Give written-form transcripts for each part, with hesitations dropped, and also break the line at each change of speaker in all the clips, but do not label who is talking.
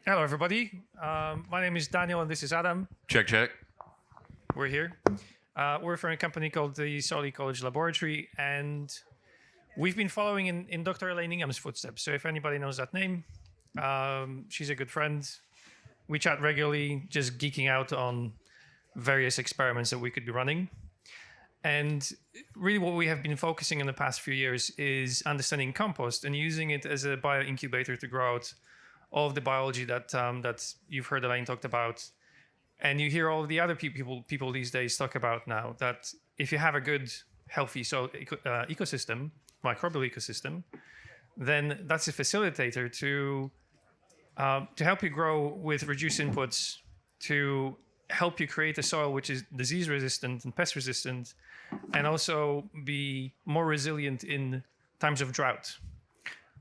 Hello, everybody. My name is Daniel, and this is Adam.
Check, check.
We're here. We're from a company called the Solly College Laboratory, and we've been following in Dr. Elaine Ingham's footsteps. So if anybody knows that name, she's a good friend. We chat regularly, just geeking out on various experiments that we could be running. And really what we have been focusing in the past few years is understanding compost and using it as a bioincubator to grow out all of the biology that you've heard Elaine talked about. And you hear all of the other people these days talk about now that if you have a good, healthy ecosystem, microbial ecosystem, then that's a facilitator to help you grow with reduced inputs, to help you create a soil which is disease resistant and pest resistant, and also be more resilient in times of drought.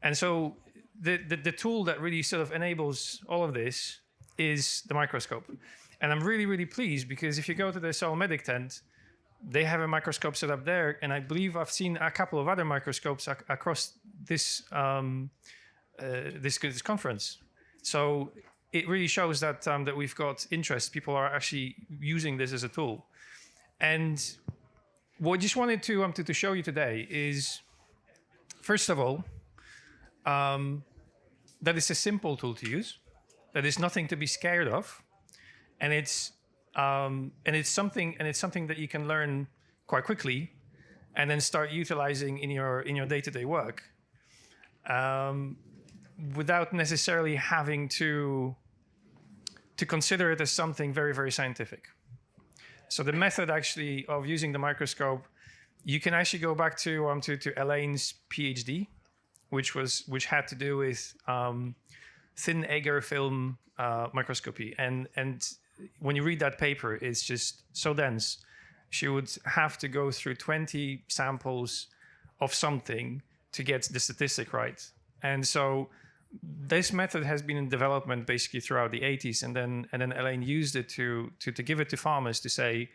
And so the tool that really sort of enables all of this is the microscope. And I'm really, really pleased because if you go to the Soil Medic tent, they have a microscope set up there. And I believe I've seen a couple of other microscopes across this conference. So it really shows that that we've got interest. People are actually using this as a tool. And what I just wanted to show you today is, first of all, that it's a simple tool to use, that is nothing to be scared of, and it's something that you can learn quite quickly, and then start utilizing in your day-to-day work, without necessarily having to consider it as something very, very scientific. So the method actually of using the microscope, you can actually go back to Elaine's PhD, which had to do with thin agar film microscopy. And when you read that paper, it's just so dense. She would have to go through 20 samples of something to get the statistic right. And so this method has been in development basically throughout the 80s, and then Elaine used it to give it to farmers to say,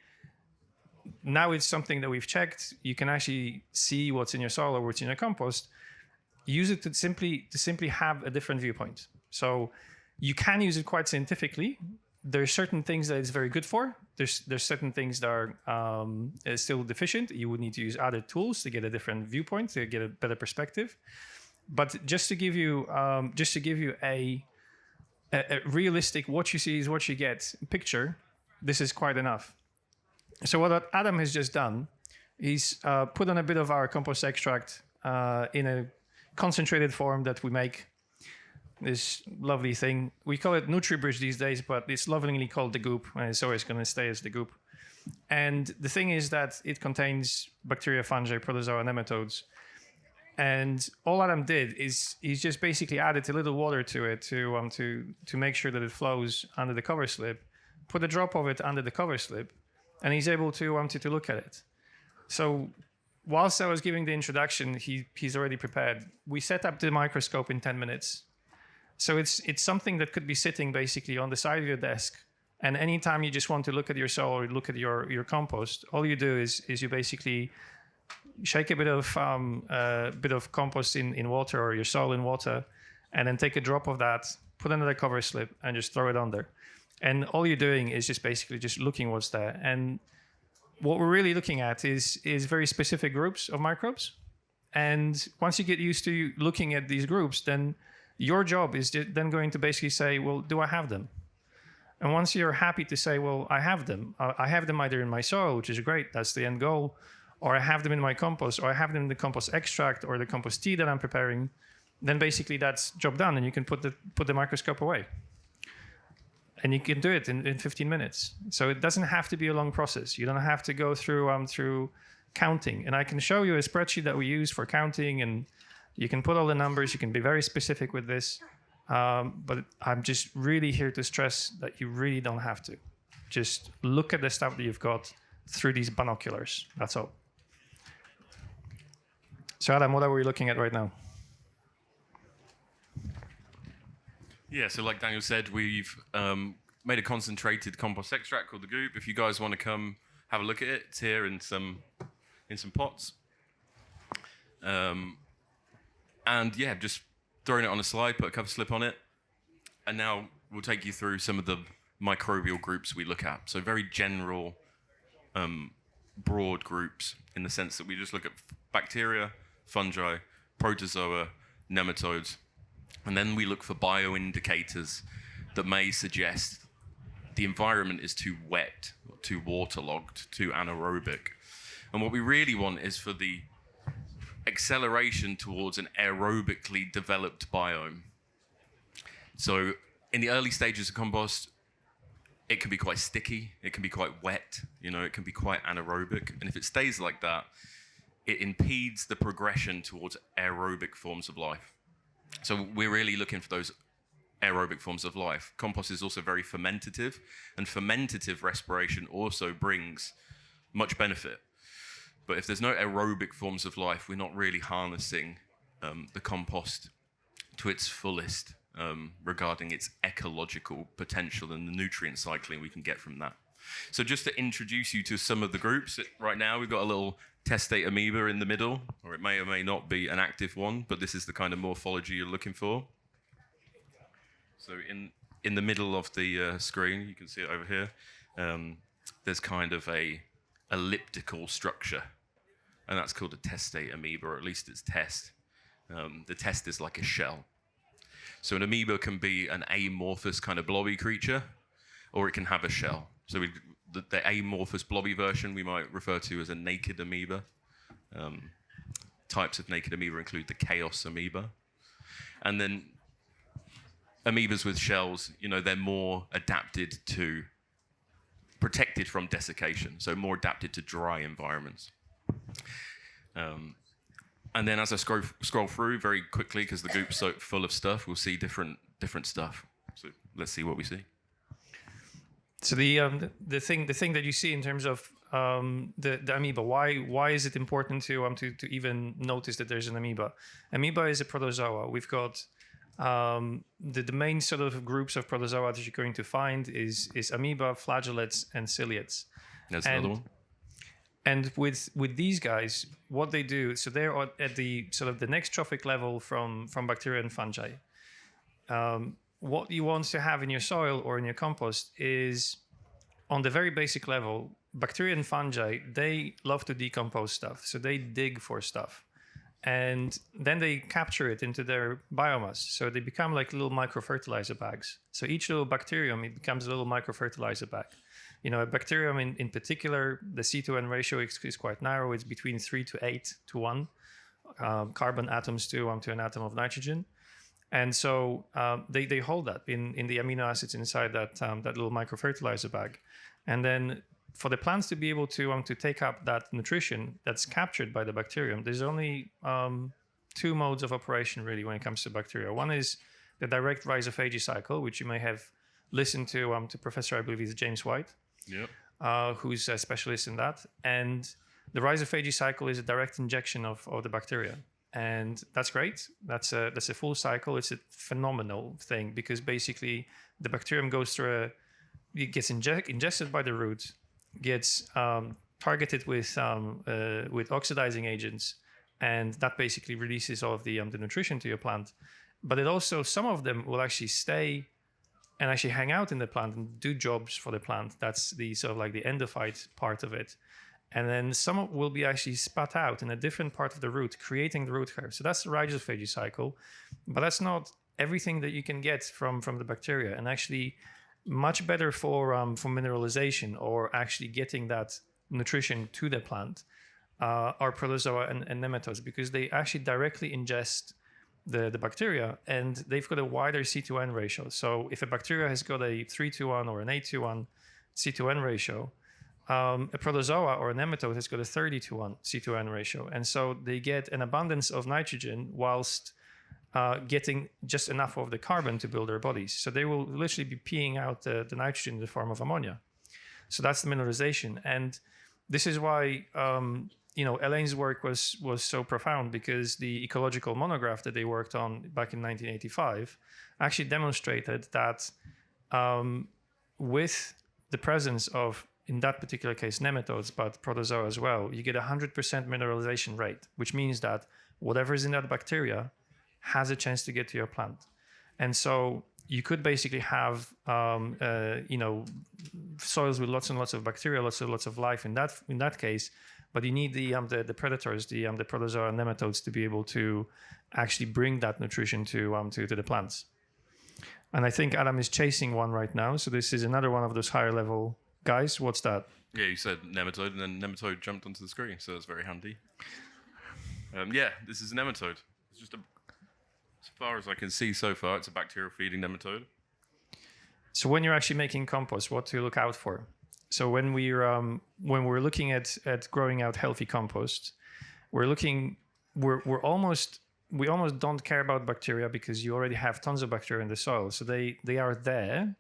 now it's something that we've checked. You can actually see what's in your soil or what's in your compost. Use it to simply have a different viewpoint. So you can use it quite scientifically. There's certain things that it's very good for. There's certain things that are still deficient. You would need to use other tools to get a different viewpoint, to get a better perspective. But just to give you a realistic, what you see is what you get picture, this is quite enough. So what Adam has just done, he's put on a bit of our compost extract in a concentrated form that we make. This lovely thing. We call it NutriBridge these days, but it's lovingly called the goop, and it's always going to stay as the goop. And the thing is that it contains bacteria, fungi, protozoa, nematodes. And all Adam did is he's just basically added a little water to it to make sure that it flows under the cover slip, put a drop of it under the cover slip, and he's able to look at it. So whilst I was giving the introduction, he's already prepared. We set up the microscope in 10 minutes. So it's something that could be sitting basically on the side of your desk. And anytime you just want to look at your soil or look at your compost, all you do is you basically shake a bit of compost in water, or your soil in water, and then take a drop of that, put it under the cover slip, and just throw it on there. And all you're doing is just basically just looking what's there. And what we're really looking at is very specific groups of microbes. And once you get used to looking at these groups, then your job is then going to basically say, well, do I have them? And once you're happy to say, well, I have them either in my soil, which is great, that's the end goal, or I have them in my compost, or I have them in the compost extract or the compost tea that I'm preparing, then basically that's job done, and you can put the microscope away. And you can do it in 15 minutes. So it doesn't have to be a long process. You don't have to go through counting. And I can show you a spreadsheet that we use for counting, and you can put all the numbers. You can be very specific with this. But I'm just really here to stress that you really don't have to. Just look at the stuff that you've got through these binoculars. That's all. So Adam, what are we looking at right now?
Yeah, so like Daniel said, we've made a concentrated compost extract called the goop. If you guys want to come have a look at it, it's here in some pots. And yeah, just throwing it on a slide, put a cover slip on it. And now we'll take you through some of the microbial groups we look at. So very general, broad groups in the sense that we just look at bacteria, fungi, protozoa, nematodes, and then we look for bioindicators that may suggest the environment is too wet, too waterlogged, too anaerobic. And what we really want is for the acceleration towards an aerobically developed biome. So in the early stages of compost, it can be quite sticky, it can be quite wet, it can be quite anaerobic. And if it stays like that, it impedes the progression towards aerobic forms of life. So we're really looking for those aerobic forms of life. Compost is also very fermentative, and fermentative respiration also brings much benefit. But if there's no aerobic forms of life, we're not really harnessing the compost to its fullest regarding its ecological potential and the nutrient cycling we can get from that. So just to introduce you to some of the groups, right now we've got a little testate amoeba in the middle, or it may or may not be an active one, but this is the kind of morphology you're looking for. So in the middle of the screen, you can see it over here, there's kind of a elliptical structure, and that's called a testate amoeba, or at least its test. The test is like a shell. So an amoeba can be an amorphous kind of blobby creature, or it can have a shell. So the amorphous blobby version we might refer to as a naked amoeba. Types of naked amoeba include the chaos amoeba. And then amoebas with shells, they're more adapted to, protected from desiccation, so more adapted to dry environments. And then as I scroll through very quickly, because the group's so full of stuff, we'll see different stuff. So let's see what we see.
So the thing that you see in terms of the amoeba, why is it important to even notice that there's an amoeba? Amoeba is a protozoa. We've got the main sort of groups of protozoa that you're going to find is amoeba, flagellates, and ciliates.
There's another one.
And with these guys, what they do, so they're at the sort of the next trophic level from bacteria and fungi. What you want to have in your soil or in your compost is, on the very basic level, bacteria and fungi, they love to decompose stuff. So they dig for stuff. And then they capture it into their biomass. So they become like little microfertilizer bags. So each little bacterium, it becomes a little microfertilizer bag. A bacterium in particular, the C/N ratio is quite narrow. It's between 3 to 8 to 1 carbon atoms to an atom of nitrogen. And so they hold that in the amino acids inside that little microfertilizer bag. And then for the plants to be able to take up that nutrition that's captured by the bacterium, there's only two modes of operation really when it comes to bacteria. One is the direct rhizophagy cycle, which you may have listened to Professor, I believe it's James White, who's a specialist in that. And the rhizophagy cycle is a direct injection of the bacteria. And that's great. That's a full cycle. It's a phenomenal thing because basically the bacterium goes through it gets ingested by the root, gets targeted with oxidizing agents, and that basically releases all of the nutrition to your plant. But it also, some of them will actually stay and actually hang out in the plant and do jobs for the plant. That's the sort of like the endophyte part of it. And then some will be actually spat out in a different part of the root, creating the root hair. So that's the rhizophagy cycle, but that's not everything that you can get from the bacteria. And actually, much better for mineralization or actually getting that nutrition to the plant are protozoa and nematodes, because they actually directly ingest the bacteria, and they've got a wider C/N ratio. So if a bacteria has got a 3:1 or an 8:1 C/N ratio, a protozoa or a nematode has got a 30:1 C/N ratio. And so they get an abundance of nitrogen whilst getting just enough of the carbon to build their bodies. So they will literally be peeing out the nitrogen in the form of ammonia. So that's the mineralization. And this is why Elaine's work was so profound, because the ecological monograph that they worked on back in 1985 actually demonstrated that with the presence of, in that particular case, nematodes, but protozoa as well, you get 100% mineralization rate, which means that whatever is in that bacteria has a chance to get to your plant. And so you could basically have soils with lots and lots of bacteria, lots of life in that case, but you need the predators, the protozoa and nematodes to be able to actually bring that nutrition to the plants. And I think Adam is chasing one right now, so this is another one of those higher level guys. What's that?
Yeah, you said nematode, and then nematode jumped onto the screen, so that's very handy. This is a nematode. It's just as far as I can see so far, it's a bacterial-feeding nematode.
So when you're actually making compost, what to look out for? So when we're looking at growing out healthy compost, we almost don't care about bacteria because you already have tons of bacteria in the soil, so they are there.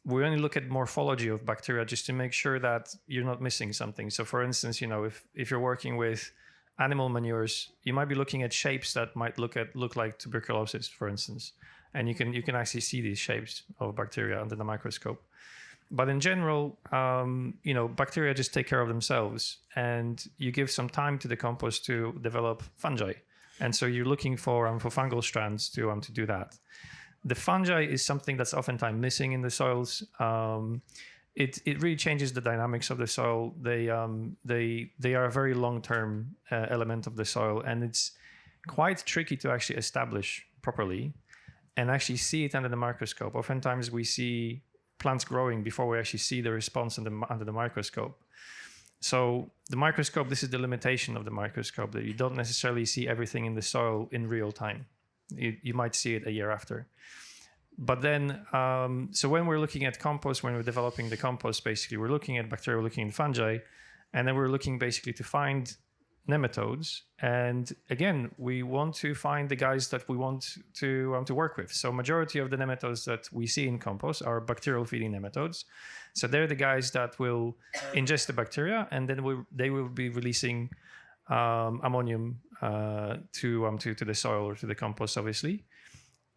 We only look at morphology of bacteria just to make sure that you're not missing something. So for instance, if you're working with animal manures, you might be looking at shapes that might look like tuberculosis, for instance, and you can actually see these shapes of bacteria under the microscope. But in general, bacteria just take care of themselves, and you give some time to the compost to develop fungi, and so you're looking for fungal strands to do that. The fungi is something that's oftentimes missing in the soils. It really changes the dynamics of the soil. They are a very long-term element of the soil, and it's quite tricky to actually establish properly and actually see it under the microscope. Oftentimes we see plants growing before we actually see the response under the microscope. So the microscope, this is the limitation of the microscope, that you don't necessarily see everything in the soil in real time. You might see it a year after. But then, so when we're looking at compost, when we're developing the compost, basically we're looking at bacteria, we're looking at fungi, and then we're looking basically to find nematodes. And again, we want to find the guys that we want to work with. So majority of the nematodes that we see in compost are bacterial feeding nematodes. So they're the guys that will ingest the bacteria, and then they will be releasing ammonium to the soil or to the compost, obviously.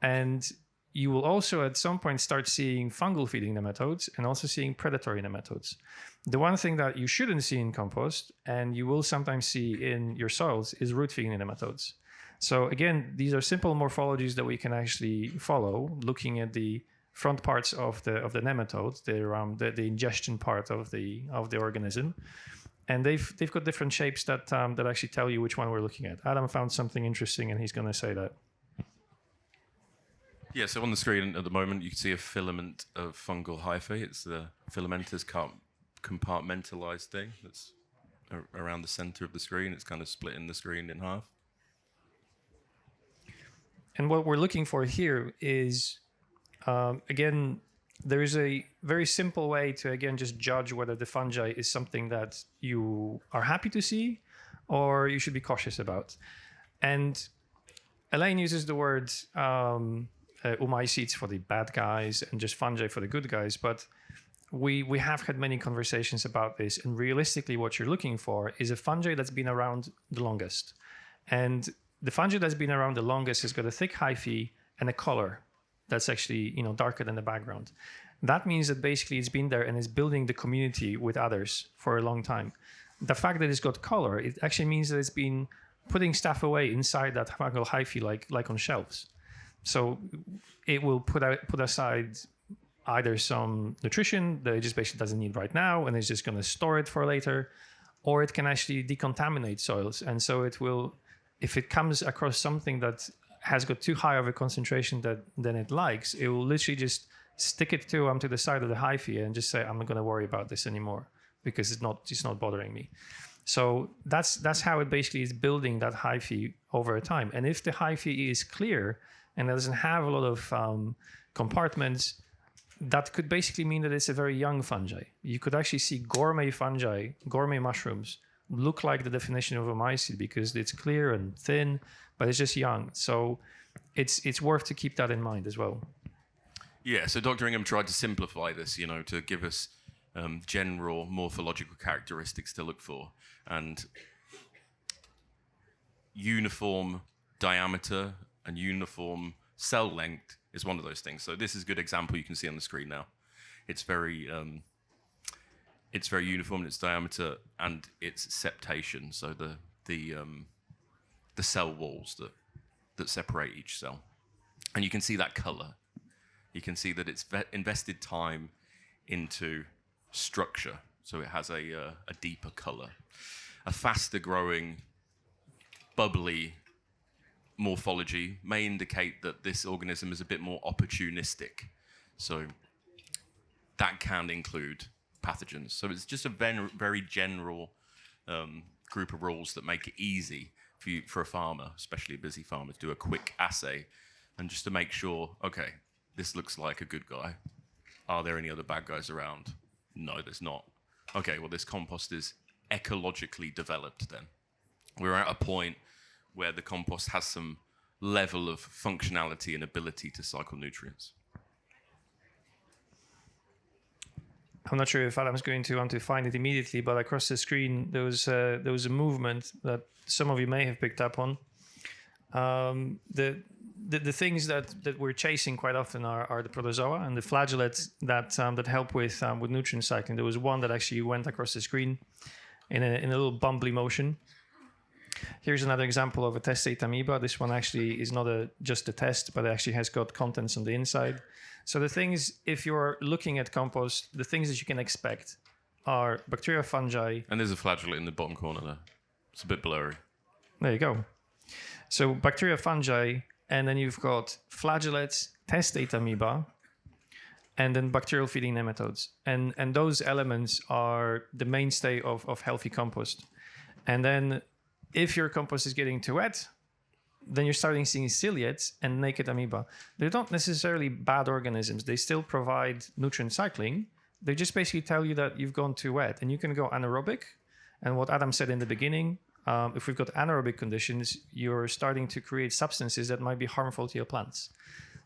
And you will also at some point start seeing fungal feeding nematodes and also seeing predatory nematodes. The one thing that you shouldn't see in compost, and you will sometimes see in your soils, is root feeding nematodes. So again, these are simple morphologies that we can actually follow, looking at the front parts of the nematode, the ingestion part of the organism. And they've got different shapes that actually tell you which one we're looking at. Adam found something interesting, and he's going to say that.
Yeah, so on the screen at the moment, you can see a filament of fungal hyphae. It's the filamentous compartmentalized thing that's around the center of the screen. It's kind of splitting the screen in half.
And what we're looking for here is, again, there is a very simple way to, again, just judge whether the fungi is something that you are happy to see or you should be cautious about. And Elaine uses the word umycetes for the bad guys and just fungi for the good guys. But we have had many conversations about this. And realistically, what you're looking for is a fungi that's been around the longest. And the fungi that's been around the longest has got a thick hyphae and a color that's actually darker than the background. That means that basically it's been there and is building the community with others for a long time. The fact that it's got color, it actually means that it's been putting stuff away inside that fungal hyphae like on shelves. So it will put aside either some nutrition that it just basically doesn't need right now and it's just going to store it for later, or it can actually decontaminate soils. And so it will, if it comes across something that has got too high of a concentration than it likes, it will literally just stick it to the side of the hyphae and just say, I'm not going to worry about this anymore because it's not bothering me. So that's how it basically is building that hyphae over time. And if the hyphae is clear and doesn't have a lot of compartments, that could basically mean that it's a very young fungi. You could actually see gourmet fungi, gourmet mushrooms, look like the definition of a mycete because it's clear and thin, but it's just young. So it's worth to keep that in mind as well.
Yeah, so Dr. Ingham tried to simplify this, to give us general morphological characteristics to look for. And uniform diameter and uniform cell length is one of those things. So this is a good example you can see on the screen now. It's very uniform in its diameter and its septation, so the cell walls that separate each cell. And you can see that color. you can see that it's invested time into structure, so it has a deeper color. A faster growing, bubbly morphology may indicate that this organism is a bit more opportunistic. So that can include pathogens. So it's just a very general group of rules that make it easy for a farmer, especially a busy farmer, to do a quick assay and just to make sure, okay, this looks like a good guy. Are there any other bad guys around? No, there's not. Okay, well, this compost is ecologically developed then. We're at a point where the compost has some level of functionality and ability to cycle nutrients.
I'm not sure if Adam's going to want to find it immediately, but across the screen there was a movement that some of you may have picked up on. The things that we're chasing quite often are the protozoa and the flagellates that help with nutrient cycling. There was one that actually went across the screen in a little bumbly motion. Here's another example of a testate amoeba. This one actually is not just a test, but it actually has got contents on the inside. So the things, if you're looking at compost, the things that you can expect are bacteria, fungi.
And there's a flagellate in the bottom corner there. It's a bit blurry.
There you go. So bacteria, fungi, and then you've got flagellates, testate amoeba, and then bacterial feeding nematodes. And those elements are the mainstay of healthy compost. And then if your compost is getting too wet, then you're starting seeing ciliates and naked amoeba. They're not necessarily bad organisms. They still provide nutrient cycling. They just basically tell you that you've gone too wet. And you can go anaerobic. And what Adam said in the beginning, if we've got anaerobic conditions, you're starting to create substances that might be harmful to your plants.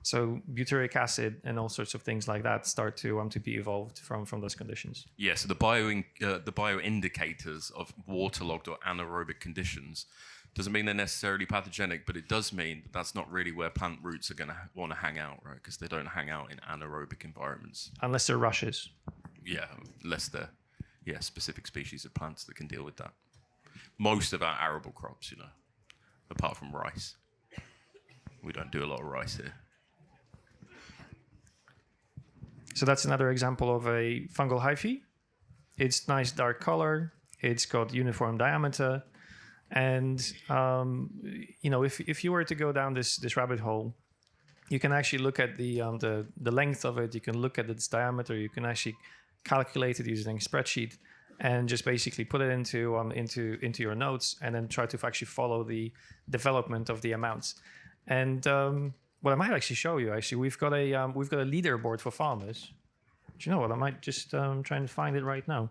So butyric acid and all sorts of things like that start to be evolved from those conditions.
Yeah, so the bioindicators of waterlogged or anaerobic conditions doesn't mean they're necessarily pathogenic, but it does mean that that's not really where plant roots are going to want to hang out, right? Because they don't hang out in anaerobic environments.
Unless they're rushes.
Yeah, unless they're specific species of plants that can deal with that. Most of our arable crops, apart from rice. We don't do a lot of rice here.
So that's another example of a fungal hyphae. It's nice dark color. It's got uniform diameter. And, if you were to go down this rabbit hole, you can actually look at the length of it. You can look at its diameter. You can actually calculate it using a spreadsheet and just basically put it into your notes and then try to actually follow the development of the amounts. And what I might actually show you, we've got a leaderboard for farmers. Do you know what? I might just try and find it right now.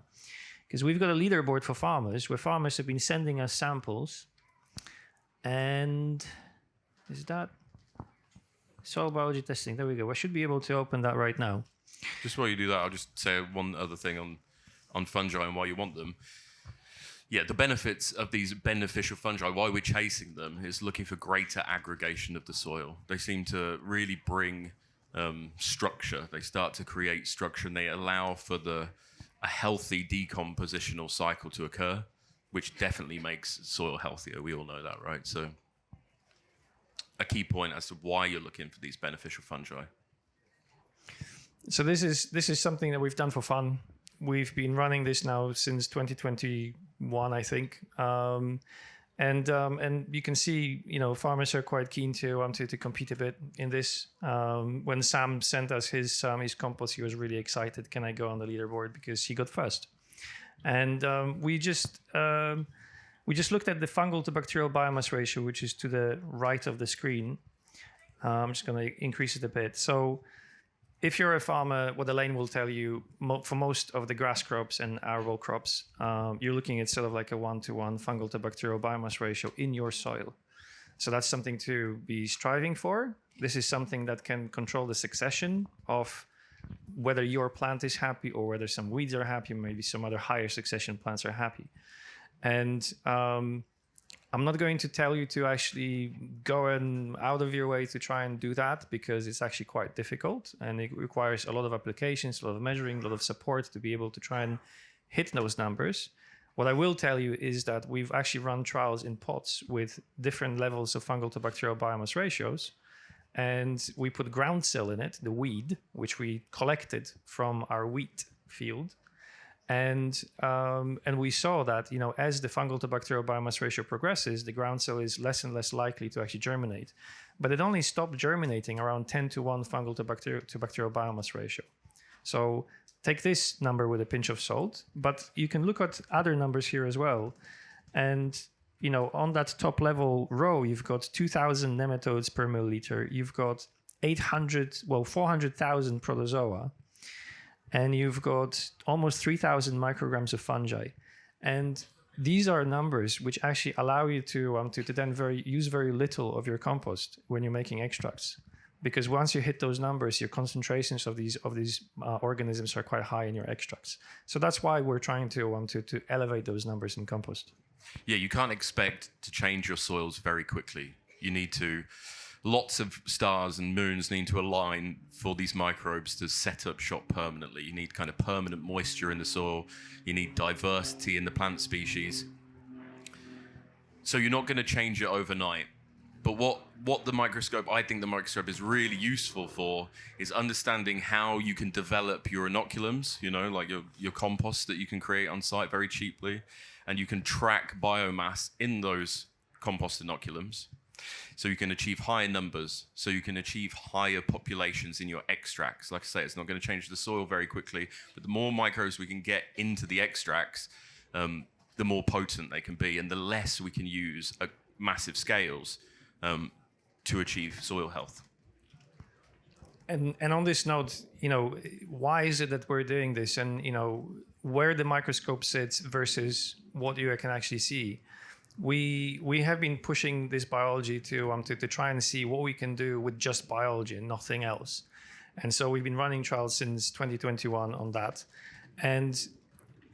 Because we've got a leaderboard for farmers where farmers have been sending us samples. And is that soil biology testing? There we go. I should be able to open that right now.
Just while you do that, I'll just say one other thing on fungi and why you want them. Yeah, the benefits of these beneficial fungi, why we're chasing them, is looking for greater aggregation of the soil. They seem to really bring structure. They start to create structure and they allow for a healthy decompositional cycle to occur, which definitely makes soil healthier. We all know that, right? So a key point as to why you're looking for these beneficial fungi.
So this is something that we've done for fun. We've been running this now since 2021, I think. And you can see, farmers are quite keen to compete a bit in this. When Sam sent us his compost, he was really excited. Can I go on the leaderboard because he got first? And we just looked at the fungal to bacterial biomass ratio, which is to the right of the screen. I'm just going to increase it a bit. So if you're a farmer, what Elaine will tell you, for most of the grass crops and arable crops, you're looking at sort of like a 1-to-1 fungal to bacterial biomass ratio in your soil. So that's something to be striving for. This is something that can control the succession of whether your plant is happy or whether some weeds are happy, maybe some other higher succession plants are happy. And I'm not going to tell you to actually go out of your way to try and do that because it's actually quite difficult and it requires a lot of applications, a lot of measuring, a lot of support to be able to try and hit those numbers. What I will tell you is that we've actually run trials in pots with different levels of fungal to bacterial biomass ratios. and we put Groundswell in it, the weed, which we collected from our wheat field. And we saw that, as the fungal to bacterial biomass ratio progresses, the Groundswell is less and less likely to actually germinate. But it only stopped germinating around 10-to-1 fungal to bacterial biomass ratio. So take this number with a pinch of salt, but you can look at other numbers here as well. And, on that top level row, you've got 2,000 nematodes per milliliter. You've got 400,000 protozoa. And you've got almost 3,000 micrograms of fungi. And these are numbers which actually allow you to then use very little of your compost when you're making extracts. Because once you hit those numbers, your concentrations of these organisms are quite high in your extracts. So that's why we're trying to elevate those numbers in compost.
Yeah, you can't expect to change your soils very quickly. You need to, lots of stars and moons need to align for these microbes to set up shop permanently. You need kind of permanent moisture in the soil. You need diversity in the plant species. So you're not going to change it overnight. But what the microscope, I think the microscope is really useful for, is understanding how you can develop your inoculums, like your compost that you can create on site very cheaply. And you can track biomass in those compost inoculums. So you can achieve higher numbers, so you can achieve higher populations in your extracts. Like I say, it's not going to change the soil very quickly, but the more microbes we can get into the extracts, the more potent they can be, and the less we can use at massive scales to achieve soil health.
And on this note, why is it that we're doing this, and where the microscope sits versus what you can actually see? We have been pushing this biology to try and see what we can do with just biology and nothing else. And so we've been running trials since 2021 on that. And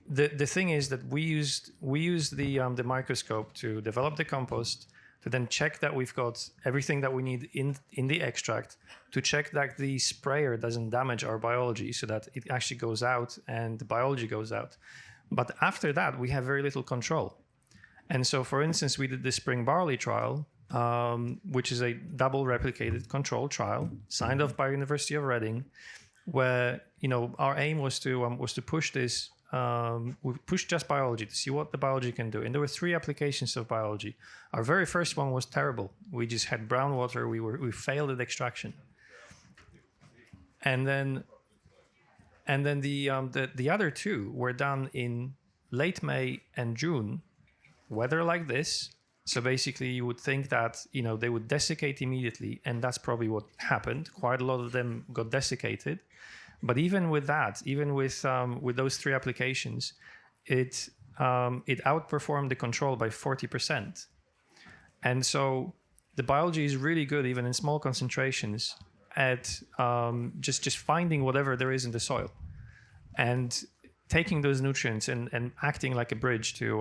the thing is that we used the microscope to develop the compost, to then check that we've got everything that we need in the extract, to check that the sprayer doesn't damage our biology so that it actually goes out and the biology goes out. But after that, we have very little control. And so, for instance, we did the spring barley trial, which is a double replicated controlled trial signed off by University of Reading, where our aim was to push this. We pushed just biology to see what the biology can do, and there were 3 applications of biology. Our very first one was terrible. We just had brown water. We failed at extraction, and then the other 2 were done in late May and June. Weather like this, so basically you would think that they would desiccate immediately, and that's probably what happened. Quite a lot of them got desiccated, but even with that, even with those 3 applications, it outperformed the control by 40%. And so the biology is really good, even in small concentrations, at just finding whatever there is in the soil, and taking those nutrients and acting like a bridge to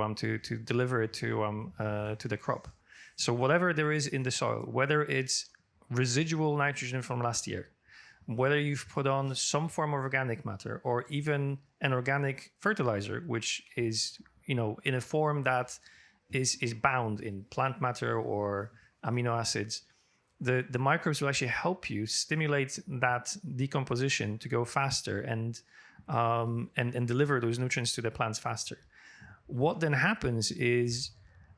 deliver it to the crop. So whatever there is in the soil, whether it's residual nitrogen from last year, whether you've put on some form of organic matter, or even an organic fertilizer, which is in a form that is bound in plant matter or amino acids, the microbes will actually help you stimulate that decomposition to go faster and deliver those nutrients to the plants faster. What then happens is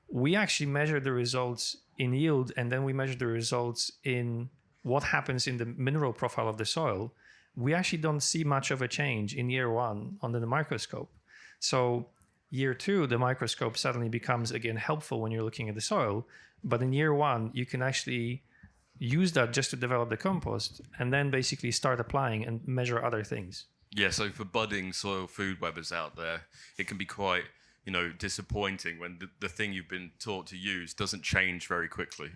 we actually measure the results in yield, and then we measure the results in what happens in the mineral profile of the soil. We actually don't see much of a change in year 1 under the microscope. So year 2, the microscope suddenly becomes again helpful when you're looking at the soil. But in year 1, you can actually use that just to develop the compost, and then basically start applying and measure other things.
Yeah, so for budding soil food webbers out there, it can be quite, disappointing when the thing you've been taught to use doesn't change very quickly.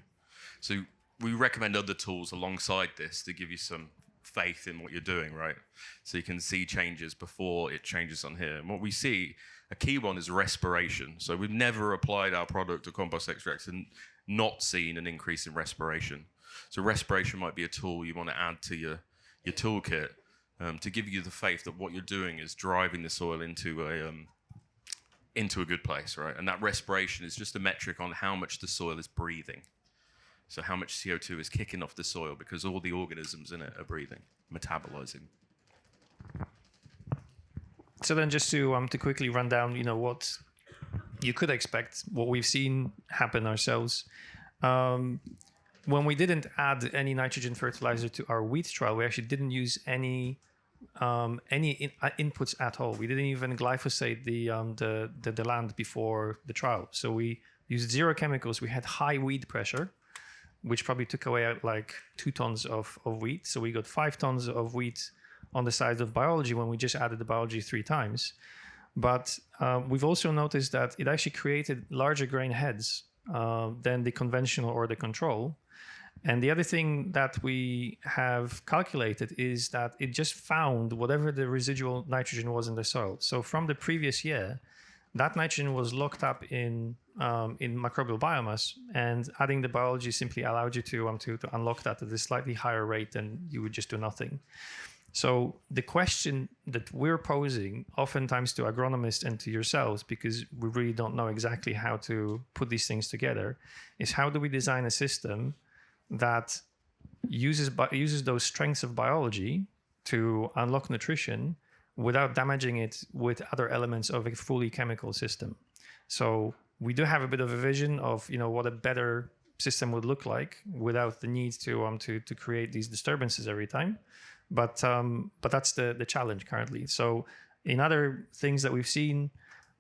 So we recommend other tools alongside this to give you some faith in what you're doing, right? So you can see changes before it changes on here. And what we see, a key one is respiration. So we've never applied our product to compost extracts and not seen an increase in respiration. So respiration might be a tool you want to add to your toolkit to give you the faith that what you're doing is driving the soil into a good place, right? And that respiration is just a metric on how much the soil is breathing. So how much CO2 is kicking off the soil because all the organisms in it are breathing, metabolizing.
So then just to quickly run down, what you could expect, what we've seen happen ourselves. When we didn't add any nitrogen fertilizer to our wheat trial, we actually didn't use any inputs at all. We didn't even glyphosate the land before the trial. So we used 0 chemicals. We had high weed pressure, which probably took away like 2 tons of wheat. So we got 5 tons of wheat on the side of biology when we just added the biology 3 times. But we've also noticed that it actually created larger grain heads than the conventional or the control. And the other thing that we have calculated is that it just found whatever the residual nitrogen was in the soil. So from the previous year, that nitrogen was locked up in microbial biomass, and adding the biology simply allowed you to unlock that at a slightly higher rate than you would just do nothing. So the question that we're posing oftentimes to agronomists and to yourselves, because we really don't know exactly how to put these things together, is how do we design a system that uses those strengths of biology to unlock nutrition without damaging it with other elements of a fully chemical system. So we do have a bit of a vision of what a better system would look like without the need to create these disturbances every time. But that's the challenge currently. So in other things that we've seen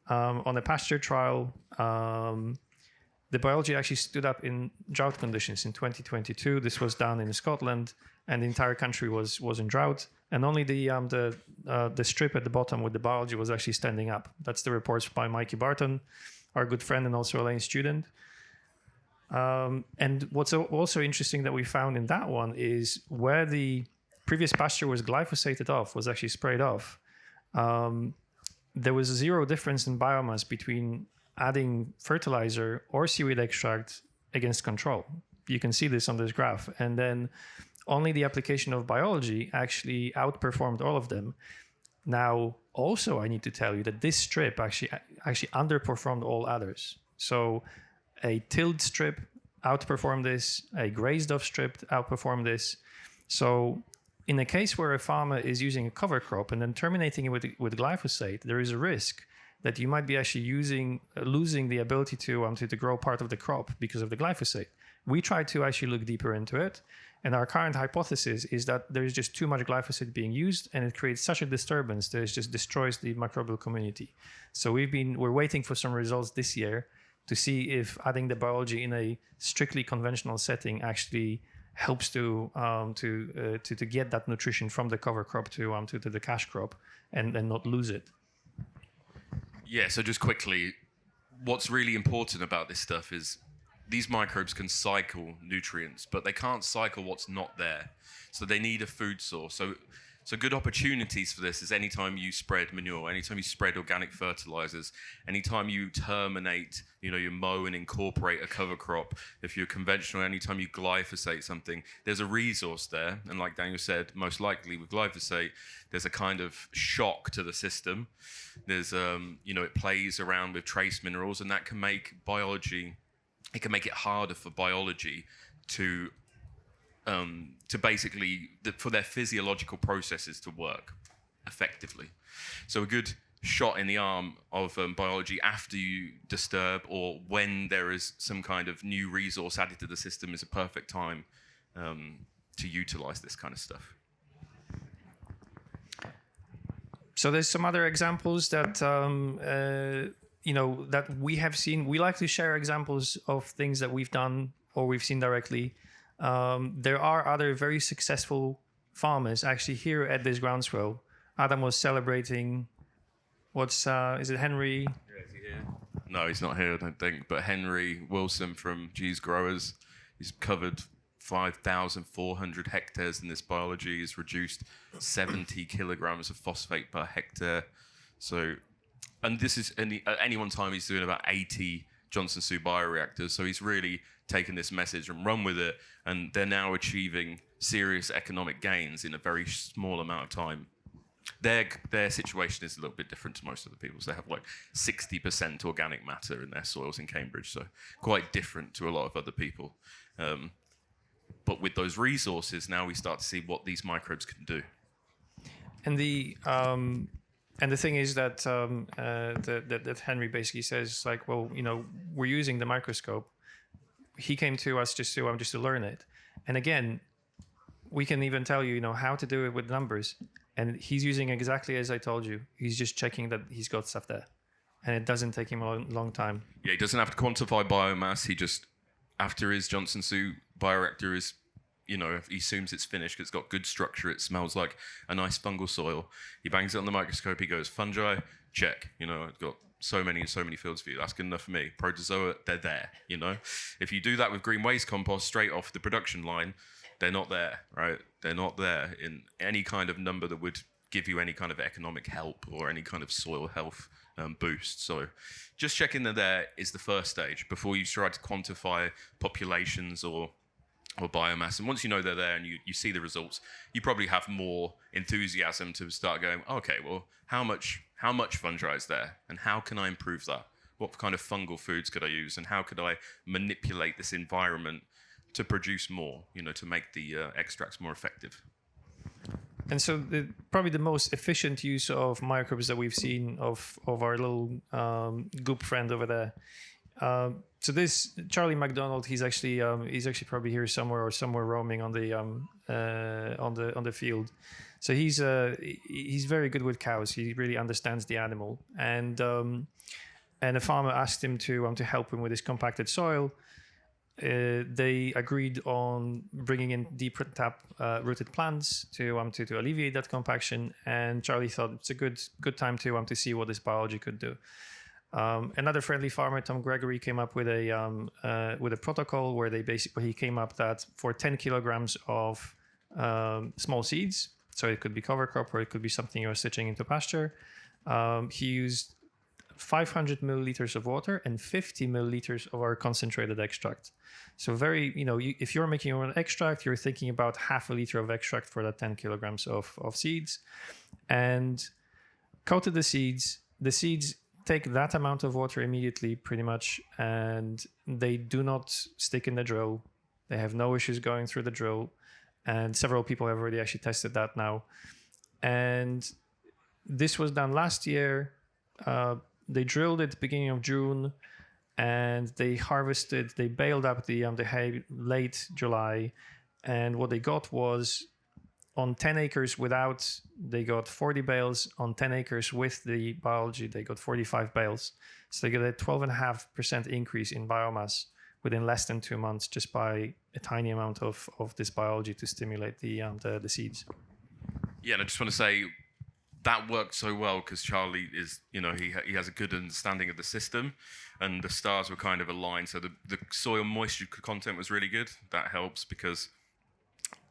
on the pasture trial, the biology actually stood up in drought conditions in 2022. This was done in Scotland, and the entire country was in drought. And only the strip at the bottom with the biology was actually standing up. That's the reports by Mikey Barton, our good friend and also Elaine's student. And what's also interesting that we found in that one is where the previous pasture was glyphosated off, was actually sprayed off. There was 0 difference in biomass between adding fertilizer or seaweed extract against control. You can see this on this graph. And then only the application of biology actually outperformed all of them. Now, also, I need to tell you that this strip actually underperformed all others. So a tilled strip outperformed this, a grazed off strip outperformed this. So in a case where a farmer is using a cover crop and then terminating it with glyphosate, there is a risk that you might be actually losing the ability to grow part of the crop because of the glyphosate. We tried to actually look deeper into it, and our current hypothesis is that there is just too much glyphosate being used, and it creates such a disturbance that it just destroys the microbial community. So we're waiting for some results this year to see if adding the biology in a strictly conventional setting actually helps to get that nutrition from the cover crop to the cash crop and not lose it.
Yeah, so just quickly, what's really important about this stuff is these microbes can cycle nutrients, but they can't cycle what's not there. So they need a food source. So good opportunities for this is anytime you spread manure, anytime you spread organic fertilizers, anytime you terminate, you mow and incorporate a cover crop. If you're conventional, anytime you glyphosate something, there's a resource there. And like Daniel said, most likely with glyphosate, there's a kind of shock to the system. There's, it plays around with trace minerals, and that can make it can make it harder for biology to basically, for their physiological processes to work effectively. So a good shot in the arm of biology after you disturb or when there is some kind of new resource added to the system is a perfect time to utilize this kind of stuff.
So there's some other examples that that we have seen. We like to share examples of things that we've done or we've seen directly. There are other very successful farmers actually here at this Groundswell. Adam was celebrating, is it Henry?
Yeah, is he here? No, he's not here, I don't think. But Henry Wilson from G's Growers, he's covered 5,400 hectares in this biology. He's reduced 70 kilograms of phosphate per hectare. So, and this is at any one time he's doing about 80 Johnson Sioux bioreactors. So he's really taken this message and run with it, and they're now achieving serious economic gains in a very small amount of time. Their situation is a little bit different to most of the people's. They have like 60% organic matter in their soils in Cambridge, so quite different to a lot of other people. But with those resources, now we start to see what these microbes can do.
And the thing is that that Henry basically says, like, well, we're using the microscope. He came to us just to learn it. And again, we can even tell you, how to do it with numbers. And he's using exactly as I told you. He's just checking that he's got stuff there. And it doesn't take him a long time.
Yeah, he doesn't have to quantify biomass. He just, after his Johnson Su bioreactor is, he assumes it's finished, it's got good structure, it smells like a nice fungal soil. He bangs it on the microscope, he goes, fungi, check. It's got so many fields for you. That's good enough for me. Protozoa, they're there, If you do that with green waste compost straight off the production line, they're not there, right? They're not there in any kind of number that would give you any kind of economic help or any kind of soil health boost. So just checking they're there is the first stage before you try to quantify populations or biomass. And once you know they're there and you see the results, you probably have more enthusiasm to start going, okay, well, how much fungi is there and how can I improve that? What kind of fungal foods could I use and how could I manipulate this environment to produce more, to make the extracts more effective?
And so probably the most efficient use of microbes that we've seen of our little goop friend over there. So this Charlie McDonald, he's actually probably here somewhere roaming on the field. So he's very good with cows. He really understands the animal, and a farmer asked him to help him with his compacted soil. They agreed on bringing in deep tap rooted plants to alleviate that compaction, and Charlie thought it's a good time to see what this biology could do. Another friendly farmer, Tom Gregory, came up with a protocol where he came up that for 10 kilograms of small seeds, so it could be cover crop or it could be something you're stitching into pasture, he used 500 milliliters of water and 50 milliliters of our concentrated extract. So if you're making your own extract, you're thinking about half a liter of extract for that 10 kilograms of seeds, and coated the seeds. The seeds take that amount of water immediately, pretty much, and they do not stick in the drill. They have no issues going through the drill, and several people have already actually tested that now. And this was done last year. They drilled it beginning of June, and they baled up the hay late July, and what they got was, on 10 acres without, they got 40 bales. On 10 acres with the biology, they got 45 bales. So they get a 12.5% increase in biomass within less than 2 months, just by a tiny amount of this biology to stimulate the seeds.
Yeah, and I just want to say, that worked so well because Charlie is, he has a good understanding of the system, and the stars were kind of aligned. So the soil moisture content was really good. That helps because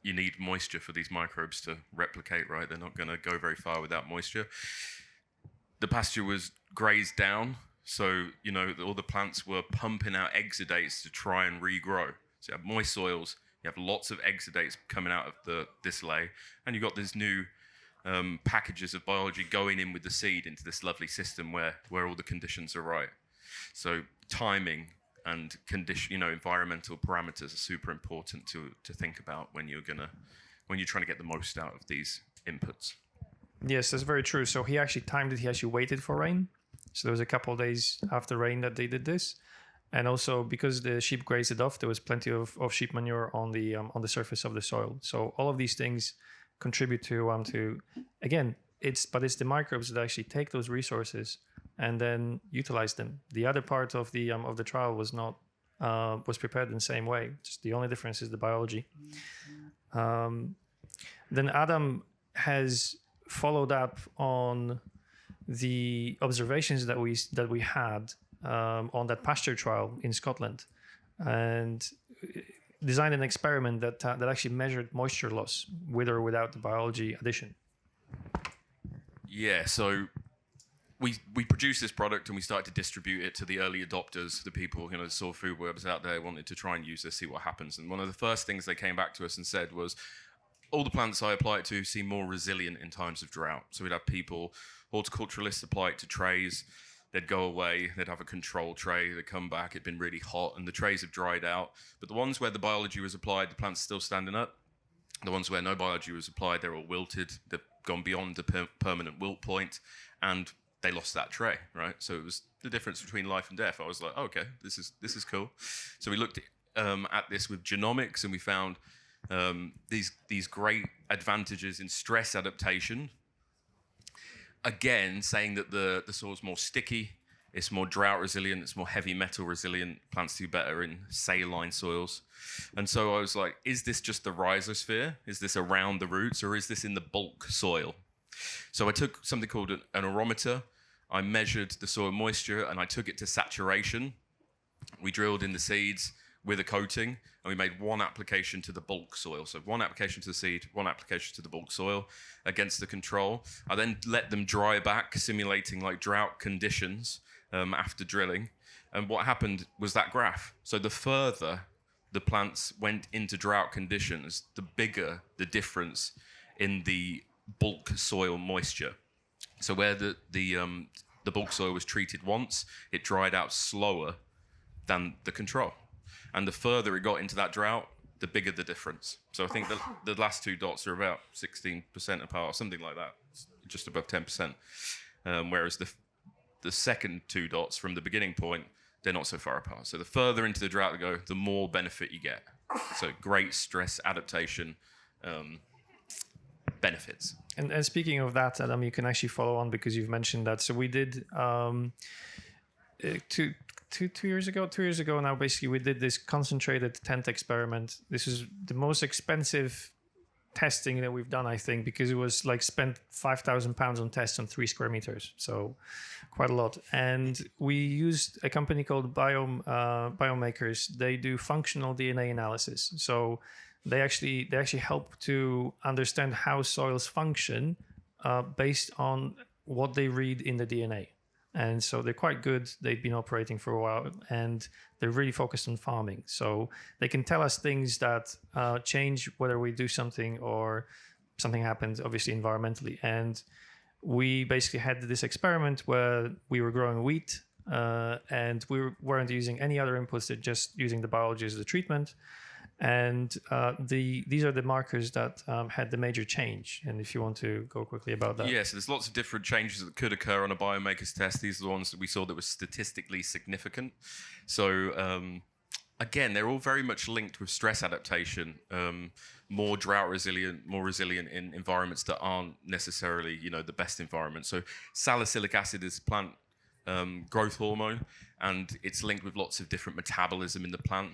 you need moisture for these microbes to replicate, right? They're not going to go very far without moisture. The pasture was grazed down, so all the plants were pumping out exudates to try and regrow. So you have moist soils, you have lots of exudates coming out of this lay, and you've got this new packages of biology going in with the seed into this lovely system where all the conditions are right. So timing and environmental parameters are super important to think about when you're trying to get the most out of these inputs.
Yes, that's very true. So he actually timed it. He actually waited for rain. So there was a couple of days after rain that they did this. And also because the sheep grazed it off, there was plenty of sheep manure on the surface of the soil. So all of these things contribute to again, it's the microbes that actually take those resources and then utilize them. The other part of the trial was not was prepared in the same way. Just the only difference is the biology. Then Adam has followed up on the observations that we had on that pasture trial in Scotland, and designed an experiment that actually measured moisture loss with or without the biology addition.
Yeah, so we produced this product and we started to distribute it to the early adopters, the people, the saw food webs out there wanted to try and use this, see what happens. And one of the first things they came back to us and said was, all the plants I apply it to seem more resilient in times of drought. So we'd have people, horticulturalists, apply it to trays. they'd go away, they'd have a control tray, they'd come back, it'd been really hot, and the trays have dried out. But the ones where the biology was applied, the plant's still standing up. The ones where no biology was applied, they're all wilted, they've gone beyond the permanent wilt point, and they lost that tray, right? So it was the difference between life and death. I was like, oh, okay, this is cool. So we looked at this with genomics, and we found these great advantages in stress adaptation. Again, saying that the soil's more sticky, it's more drought resilient, it's more heavy metal resilient. Plants do better in saline soils. And so I was like, is this just the rhizosphere? Is this around the roots, or is this in the bulk soil? So I took something called an aerometer. I measured the soil moisture and I took it to saturation. We drilled in the seeds with a coating, and we made one application to the bulk soil. So one application to the seed, one application to the bulk soil against the control. I then let them dry back, simulating like drought conditions after drilling. And what happened was that graph. So the further the plants went into drought conditions, the bigger the difference in the bulk soil moisture. So where the bulk soil was treated once, it dried out slower than the control. And the further it got into that drought, the bigger the difference. So I think the last two dots are about 16% apart, or something like that, just above 10%. Whereas the second two dots from the beginning point, they're not so far apart. So the further into the drought they go, the more benefit you get. So great stress adaptation benefits.
And speaking of that, Adam, you can actually follow on because you've mentioned that. So we did 2 years ago now, basically, we did this concentrated tent experiment. This is the most expensive testing that we've done, I think, because it was like spent £5,000 on tests on 3 square meters. So quite a lot. And we used a company called Biomakers. They do functional DNA analysis. So they actually help to understand how soils function based on what they read in the DNA. And so they're quite good. They've been operating for a while, and they're really focused on farming. So they can tell us things that change whether we do something or something happens, obviously environmentally. And we basically had this experiment where we were growing wheat, and we weren't using any other inputs, than just using the biology as the treatment. And these are the markers that had the major change. And if you want to go quickly about that.
Yes, there's lots of different changes that could occur on a biomaker's test. These are the ones that we saw that were statistically significant. So again, they're all very much linked with stress adaptation, more drought resilient, more resilient in environments that aren't necessarily, the best environment. So salicylic acid is plant growth hormone, and it's linked with lots of different metabolism in the plant.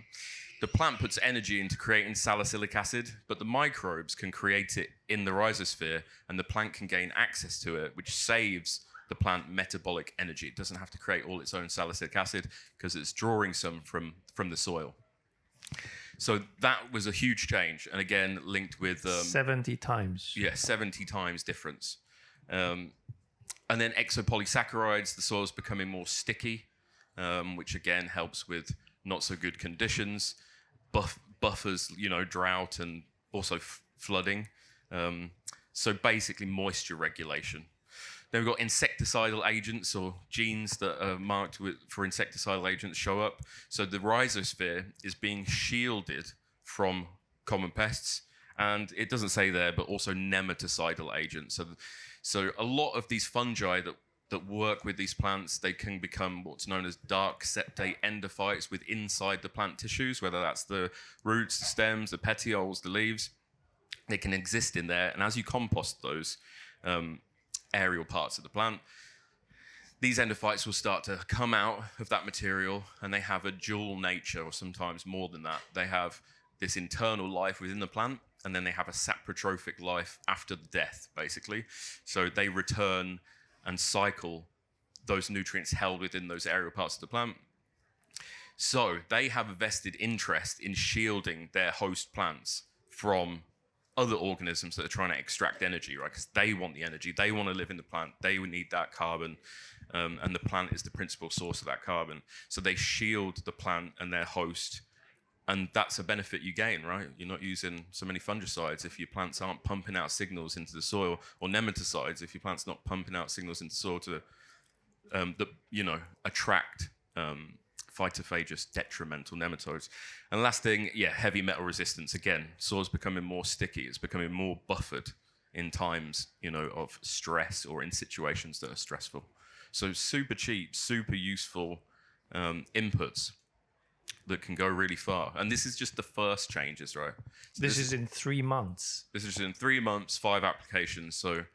The plant puts energy into creating salicylic acid, but the microbes can create it in the rhizosphere, and the plant can gain access to it, which saves the plant metabolic energy. It doesn't have to create all its own salicylic acid because it's drawing some from the soil. So that was a huge change, and again, linked with...
70 times.
Yeah, 70 times difference. And then exopolysaccharides, the soil's becoming more sticky, which again helps with not so good conditions, buffers, drought and also flooding. So basically moisture regulation. Then we've got insecticidal agents, or genes that are marked for insecticidal agents show up. So the rhizosphere is being shielded from common pests, and it doesn't say there, but also nematocidal agents. So a lot of these fungi that work with these plants, they can become what's known as dark septate endophytes inside the plant tissues, whether that's the roots, the stems, the petioles, the leaves. They can exist in there, and as you compost those aerial parts of the plant, these endophytes will start to come out of that material, and they have a dual nature, or sometimes more than that. They have this internal life within the plant, and then they have a saprotrophic life after death, basically. So they return and cycle those nutrients held within those aerial parts of the plant. So they have a vested interest in shielding their host plants from other organisms that are trying to extract energy, right? Because they want the energy, they want to live in the plant, they need that carbon, and the plant is the principal source of that carbon. So they shield the plant and their host, and that's a benefit you gain, right? You're not using so many fungicides if your plants aren't pumping out signals into the soil, or nematicides if your plant's not pumping out signals into the soil to that attract phytophagous detrimental nematodes. And last thing, heavy metal resistance. Again, soil's becoming more sticky. It's becoming more buffered in times, of stress or in situations that are stressful. So super cheap, super useful inputs that can go really far. And this is just the first changes, right? So
this is in 3 months.
This is in 3 months, 5 applications. So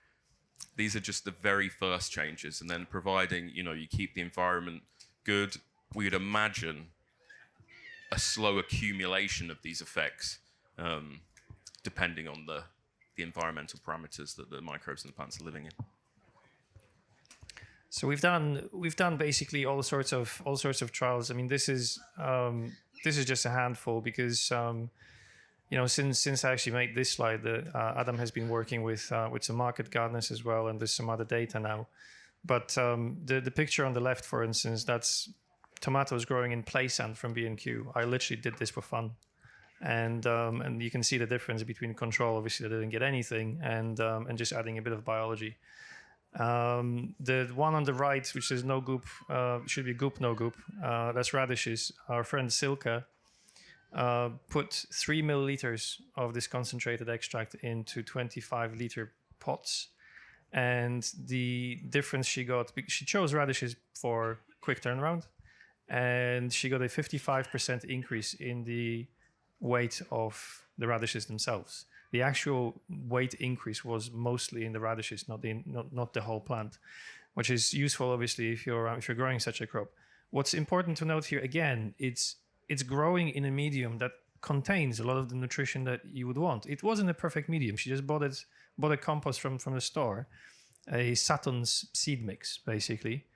these are just the very first changes. And then providing, you keep the environment good, we would imagine a slow accumulation of these effects, depending on the environmental parameters that the microbes and the plants are living in.
So we've done basically all sorts of trials. I mean, this is just a handful because since I actually made this slide, Adam has been working with some market gardeners as well, and there's some other data now. But the picture on the left, for instance, that's tomatoes growing in play sand from B&Q. I literally did this for fun, and you can see the difference between control, obviously they didn't get anything, and just adding a bit of biology. The one on the right, which says no goop, should be goop, no goop. That's radishes. Our friend Silke put 3 milliliters of this concentrated extract into 25-liter pots, and the difference she got, she chose radishes for quick turnaround, and she got a 55% increase in the weight of the radishes themselves. The actual weight increase was mostly in the radishes, not the whole plant, which is useful, obviously, if you're growing such a crop. What's important to note here, again, it's growing in a medium that contains a lot of the nutrition that you would want. It wasn't a perfect medium. She just bought a compost from the store, a Saturn's seed mix, basically.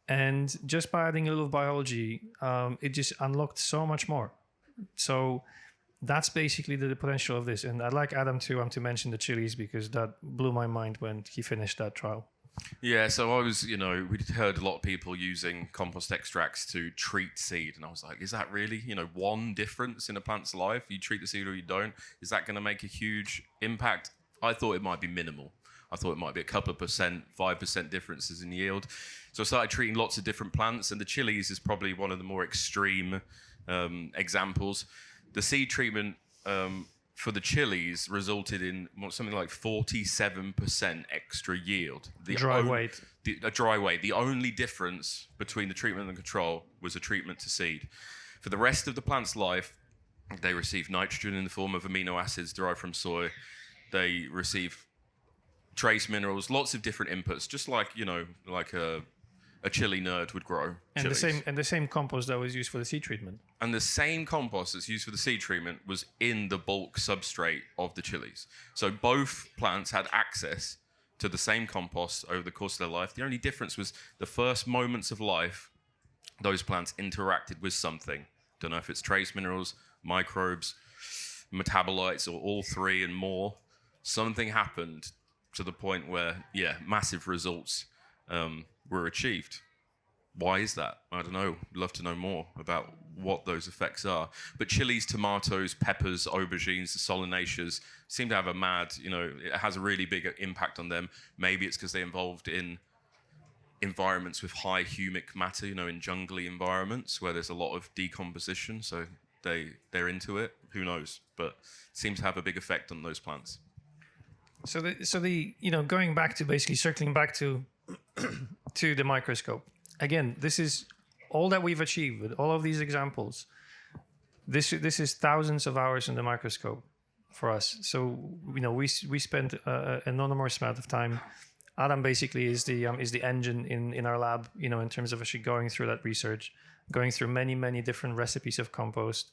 And just by adding a little biology, it just unlocked so much more. So that's basically the potential of this. And I'd like Adam to mention the chilies, because that blew my mind when he finished that trial.
Yeah, so I was, we'd heard a lot of people using compost extracts to treat seed. And I was like, is that really, one difference in a plant's life? You treat the seed or you don't? Is that going to make a huge impact? I thought it might be minimal. I thought it might be a couple of percent, 5% differences in yield. So I started treating lots of different plants, and the chilies is probably one of the more extreme examples. The seed treatment for the chilies resulted in something like 47% extra yield.
Dry weight.
A dry weight. The only difference between the treatment and control was a treatment to seed. For the rest of the plant's life, they receive nitrogen in the form of amino acids derived from soy. They receive trace minerals, lots of different inputs, just like a chili nerd would grow.
And the same compost that was used for the seed treatment.
And the same compost that's used for the seed treatment was in the bulk substrate of the chilies. So both plants had access to the same compost over the course of their life. The only difference was the first moments of life, those plants interacted with something. Don't know if it's trace minerals, microbes, metabolites, or all three and more. Something happened to the point where, massive results were achieved. Why is that? I don't know. I'd love to know more about what those effects are. But chilies, tomatoes, peppers, aubergines, the solanaceae seem to have a mad, it has a really big impact on them. Maybe it's because they're involved in environments with high humic matter, in jungly environments where there's a lot of decomposition, so they're into it. Who knows? But it seems to have a big effect on those plants.
So going back to basically circling back to the microscope. Again, this is all that we've achieved with all of these examples. This is thousands of hours in the microscope for us. So we spent an enormous amount of time. Adam basically is the engine in our lab. In terms of actually going through that research, going through many different recipes of compost,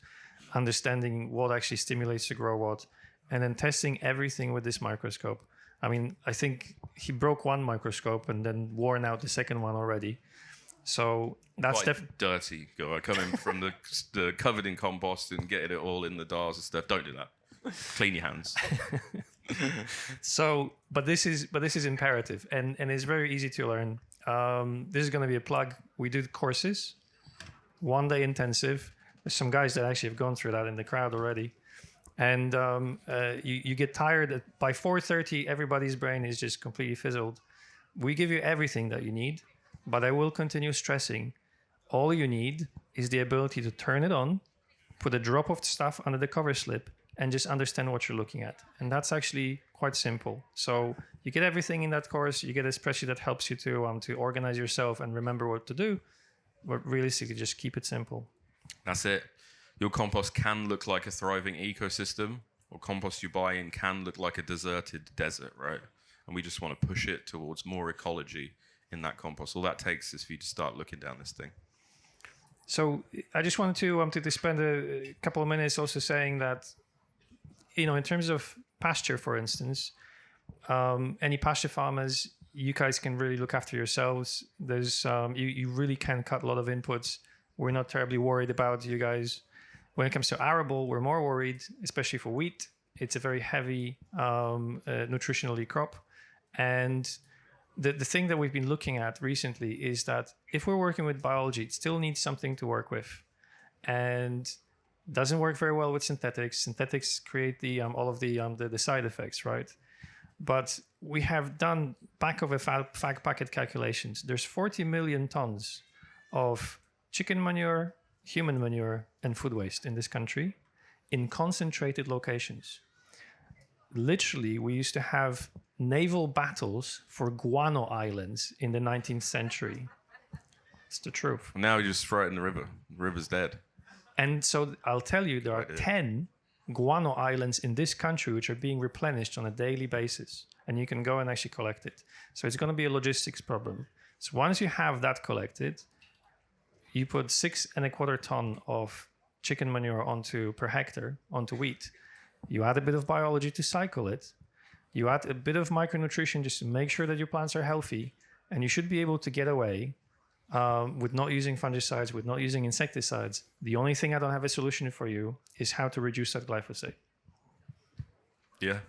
understanding what actually stimulates to grow what, and then testing everything with this microscope. I mean, I think he broke one microscope and then worn out the second one already. So that's
dirty. Go coming from the covered in compost and getting it all in the dars and stuff. Don't do that. Clean your hands.
But this is imperative, and it's very easy to learn. This is going to be a plug. We do courses, 1 day intensive. There's some guys that actually have gone through that in the crowd already. And you get tired. By 4:30, everybody's brain is just completely fizzled. We give you everything that you need. but I will continue stressing. All you need is the ability to turn it on, put a drop of stuff under the cover slip, and just understand what you're looking at. And that's actually quite simple. So you get everything in that course. You get a spreadsheet that helps you to organize yourself and remember what to do. But realistically, just keep it simple.
That's it. Your compost can look like a thriving ecosystem, or compost you buy in can look like a deserted desert, right? And we just want to push it towards more ecology in that compost. All that takes is for you to start looking down this thing.
So I just wanted to spend a couple of minutes also saying that, in terms of pasture, for instance, any pasture farmers, you guys can really look after yourselves. There's you really can cut a lot of inputs. We're not terribly worried about you guys. When it comes to arable, we're more worried, especially for wheat. It's a very heavy nutritionally crop. And the thing that we've been looking at recently is that if we're working with biology, it still needs something to work with. And doesn't work very well with synthetics. Synthetics create all of the side effects, right? But we have done back of a fag packet calculations. There's 40 million tons of chicken manure, human manure, and food waste in this country in concentrated locations. Literally, we used to have naval battles for guano islands in the 19th century. It's the truth.
Now you just throw it in the river. The river's dead.
And so I'll tell you, there are 10 guano islands in this country which are being replenished on a daily basis. And you can go and actually collect it. So it's going to be a logistics problem. So once you have that collected, you put 6.25 ton of chicken manure per hectare onto wheat. You add a bit of biology to cycle it. You add a bit of micronutrition just to make sure that your plants are healthy. And you should be able to get away with not using fungicides, with not using insecticides. The only thing I don't have a solution for you is how to reduce that glyphosate.
Yeah.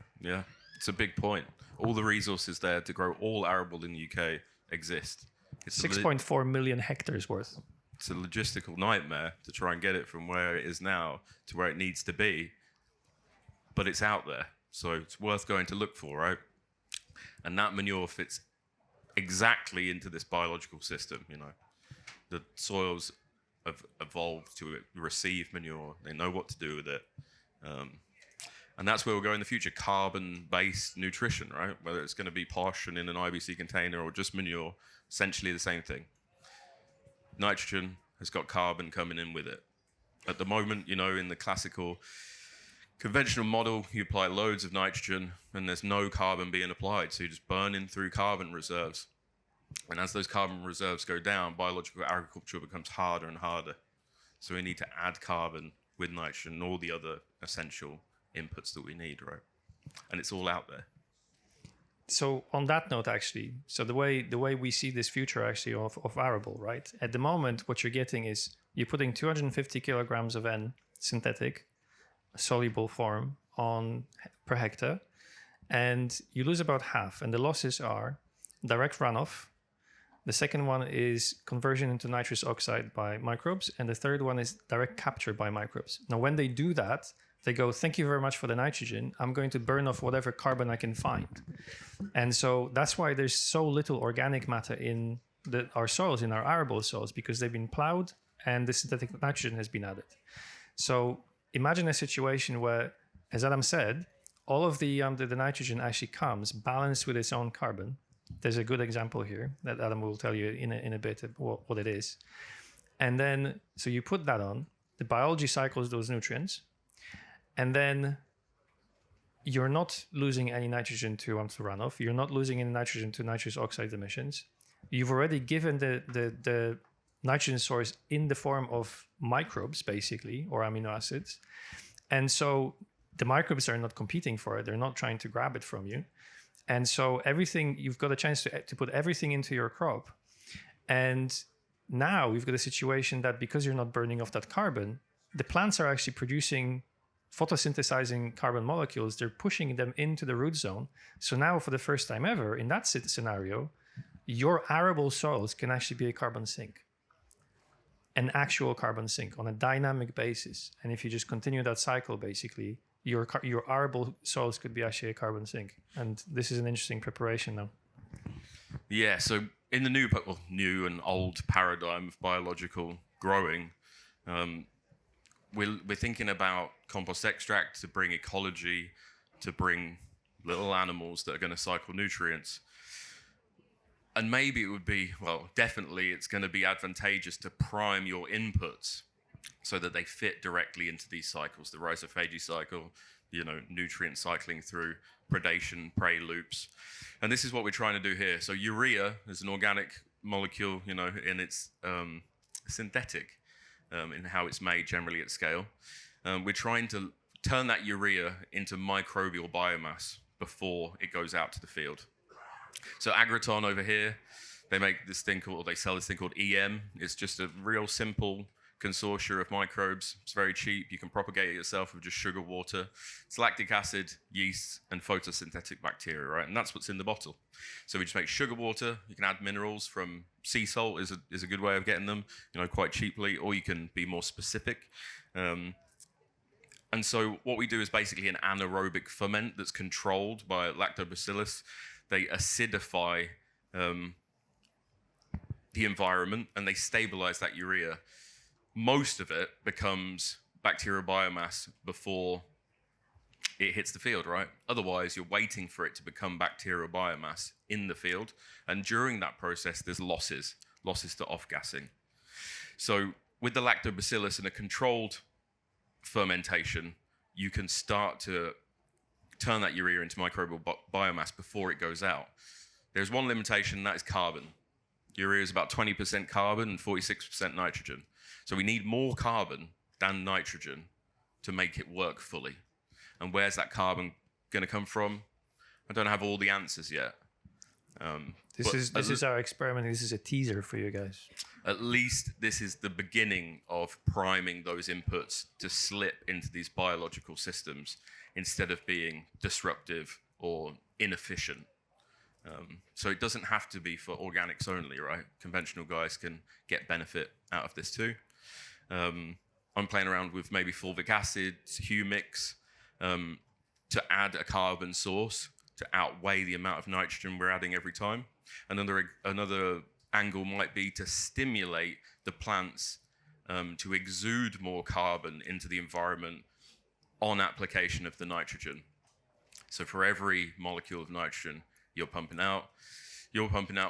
It's a big point. All the resources there to grow all arable in the UK exist. It's
6.4 million hectares worth.
It's a logistical nightmare to try and get it from where it is now to where it needs to be. But it's out there. So it's worth going to look for, right? And that manure fits exactly into this biological system. The soils have evolved to receive manure. They know what to do with it, and that's where we'll go in the future. Carbon-based nutrition, right? Whether it's going to be posh and in an IBC container or just manure, essentially the same thing. Nitrogen has got carbon coming in with it. At the moment, in the classical conventional model, you apply loads of nitrogen and there's no carbon being applied. So you're just burning through carbon reserves. And as those carbon reserves go down, biological agriculture becomes harder and harder. So we need to add carbon with nitrogen and all the other essential inputs that we need, right? And it's all out there.
So on that note, actually, so the way we see this future actually of arable, right? At the moment, what you're getting is you're putting 250 kilograms of N synthetic soluble form on per hectare, and you lose about half. And the losses are direct runoff. The second one is conversion into nitrous oxide by microbes, and the third one is direct capture by microbes. Now, when they do that, they go, thank you very much for the nitrogen. I'm going to burn off whatever carbon I can find. And so that's why there's so little organic matter in our soils, in our arable soils, because they've been plowed and the synthetic nitrogen has been added. So imagine a situation where, as Adam said, all of the nitrogen actually comes balanced with its own carbon. There's a good example here that Adam will tell you in a bit what it is. And then, so you put that on, the biology cycles those nutrients, and then you're not losing any nitrogen to runoff. You're not losing any nitrogen to nitrous oxide emissions. You've already given the nitrogen source in the form of microbes, basically, or amino acids. And so the microbes are not competing for it. They're not trying to grab it from you. And so everything, you've got a chance to put everything into your crop. And now we've got a situation that because you're not burning off that carbon, the plants are actually producing photosynthesizing carbon molecules. They're pushing them into the root zone. So now for the first time ever, in that scenario, your arable soils can actually be a carbon sink. An actual carbon sink on a dynamic basis. And if you just continue that cycle, basically, your arable soils could be actually a carbon sink. And this is an interesting preparation now.
Yeah, so in the new and old paradigm of biological growing, we're thinking about compost extract to bring ecology, to bring little animals that are going to cycle nutrients. And maybe it would be, well, definitely it's going to be advantageous to prime your inputs so that they fit directly into these cycles, the rhizophagy cycle, nutrient cycling through predation, prey loops. And this is what we're trying to do here. So urea is an organic molecule, and it's synthetic in how it's made generally at scale. We're trying to turn that urea into microbial biomass before it goes out to the field. So Agriton over here, they sell this thing called EM. It's just a real simple consortia of microbes. It's very cheap. You can propagate it yourself with just sugar, water. It's lactic acid, yeast, and photosynthetic bacteria, right? And that's what's in the bottle. So we just make sugar water. You can add minerals from sea salt is a good way of getting them, quite cheaply, or you can be more specific. And so what we do is basically an anaerobic ferment that's controlled by lactobacillus. They acidify the environment and they stabilize that urea. Most of it becomes bacterial biomass before it hits the field, right? Otherwise, you're waiting for it to become bacterial biomass in the field. And during that process, there's losses to off-gassing. So with the lactobacillus and a controlled fermentation, you can start to turn that urea into microbial biomass before it goes out. There's one limitation, and that is carbon. Urea is about 20% carbon and 46% nitrogen. So we need more carbon than nitrogen to make it work fully. And where's that carbon going to come from? I don't have all the answers yet.
This is our experiment. This is a teaser for you guys.
At least this is the beginning of priming those inputs to slip into these biological systems instead of being disruptive or inefficient. So it doesn't have to be for organics only, right? Conventional guys can get benefit out of this too. I'm playing around with maybe fulvic acid, humics, to add a carbon source to outweigh the amount of nitrogen we're adding every time. Another angle might be to stimulate the plants to exude more carbon into the environment on application of the nitrogen. So for every molecule of nitrogen you're pumping out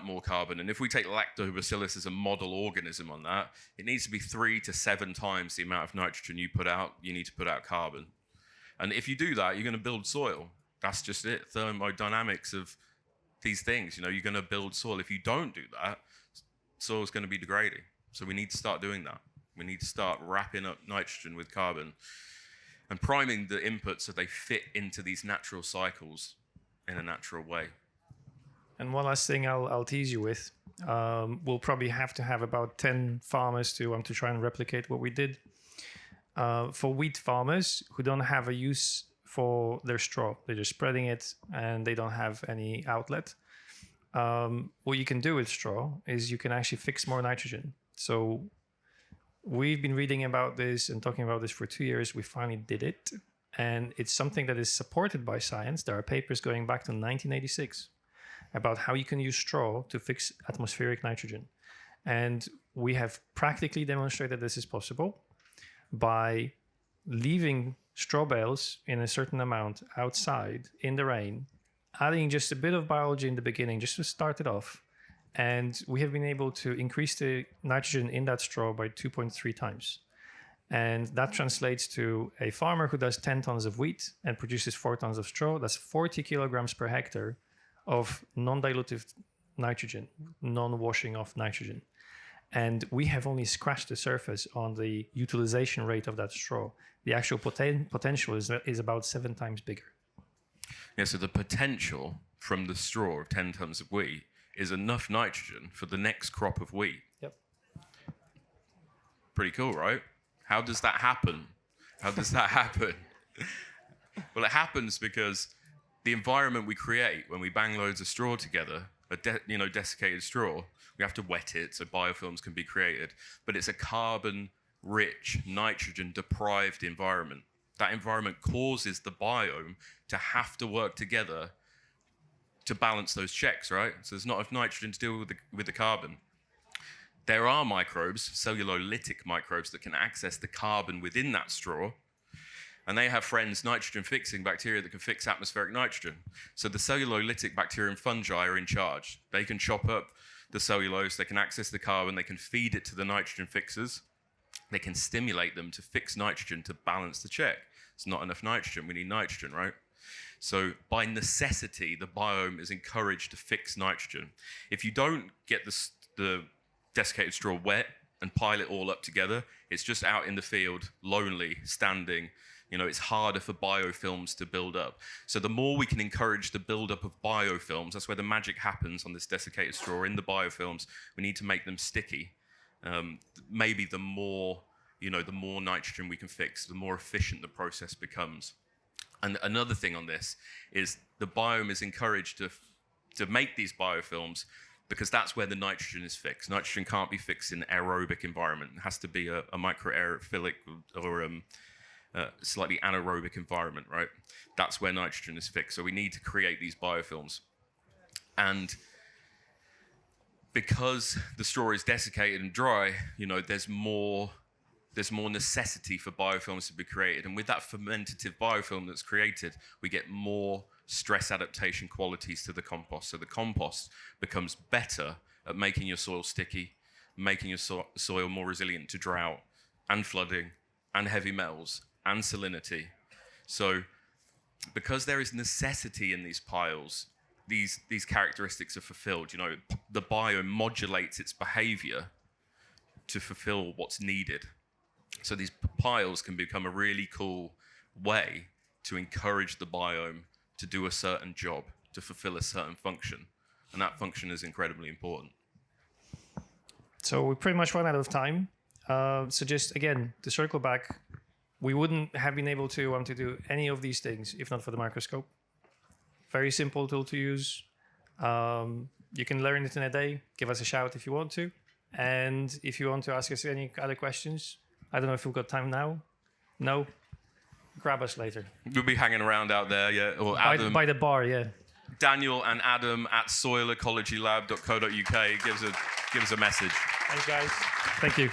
more carbon. And if we take lactobacillus as a model organism on that, it needs to be 3 to 7 times the amount of nitrogen you put out, you need to put out carbon. And if you do that, you're going to build soil. That's just it. Thermodynamics of these things. You're going to build soil. If you don't do that, soil is going to be degrading. So we need to start doing that. We need to start wrapping up nitrogen with carbon and priming the inputs so they fit into these natural cycles in a natural way.
And one last thing I'll tease you with. We'll probably have to have about 10 farmers to try and replicate what we did. For wheat farmers who don't have a use for their straw, they're just spreading it and they don't have any outlet. What you can do with straw is you can actually fix more nitrogen. So we've been reading about this and talking about this for 2 years. We finally did it. And it's something that is supported by science. There are papers going back to 1986 about how you can use straw to fix atmospheric nitrogen. And we have practically demonstrated this is possible by leaving straw bales in a certain amount outside in the rain, adding just a bit of biology in the beginning just to start it off. And we have been able to increase the nitrogen in that straw by 2.3 times. And that translates to a farmer who does 10 tons of wheat and produces 4 tons of straw. That's 40 kilograms per hectare of non-dilutive nitrogen, non-washing off nitrogen. And we have only scratched the surface on the utilization rate of that straw. The actual potential is about 7 times bigger.
Yeah, so the potential from the straw of 10 tons of wheat is enough nitrogen for the next crop of wheat.
Yep.
Pretty cool, right? How does that happen? Well, it happens because the environment we create when we bang loads of straw together, desiccated straw, we have to wet it so biofilms can be created. But it's a carbon-rich, nitrogen-deprived environment. That environment causes the biome to have to work together to balance those checks, right? So there's not enough nitrogen to deal with the carbon. There are microbes, cellulolytic microbes, that can access the carbon within that straw, and they have friends, nitrogen-fixing bacteria, that can fix atmospheric nitrogen. So the cellulolytic bacteria and fungi are in charge. They can chop up the cellulose, they can access the carbon, they can feed it to the nitrogen fixers, they can stimulate them to fix nitrogen to balance the check. It's not enough nitrogen, we need nitrogen, right? So by necessity, the biome is encouraged to fix nitrogen. If you don't get the desiccated straw wet and pile it all up together, it's just out in the field, lonely, standing. It's harder for biofilms to build up. So the more we can encourage the buildup of biofilms, that's where the magic happens on this desiccated straw. In the biofilms, we need to make them sticky. Maybe the more nitrogen we can fix, the more efficient the process becomes. And another thing on this is the biome is encouraged to make these biofilms because that's where the nitrogen is fixed. Nitrogen can't be fixed in an aerobic environment. It has to be a microaerophilic or slightly anaerobic environment, right? That's where nitrogen is fixed. So we need to create these biofilms. And because the straw is desiccated and dry, there's more necessity for biofilms to be created. And with that fermentative biofilm that's created, we get more stress adaptation qualities to the compost. So the compost becomes better at making your soil sticky, making your soil more resilient to drought and flooding and heavy metals and salinity. So because there is necessity in these piles, these characteristics are fulfilled. The biome modulates its behavior to fulfill what's needed. So these piles can become a really cool way to encourage the biome to do a certain job, to fulfill a certain function. And that function is incredibly important.
So we pretty much run out of time. So just, again, to circle back, we wouldn't have been able to do any of these things if not for the microscope. Very simple tool to use. You can learn it in a day. Give us a shout if you want to. And if you want to ask us any other questions, I don't know if we've got time now. No? Grab us later.
We'll be hanging around out there, yeah. Or Adam,
by the bar, yeah.
Daniel and Adam at soilecologylab.co.uk. Give us a message.
Thanks, guys. Thank you.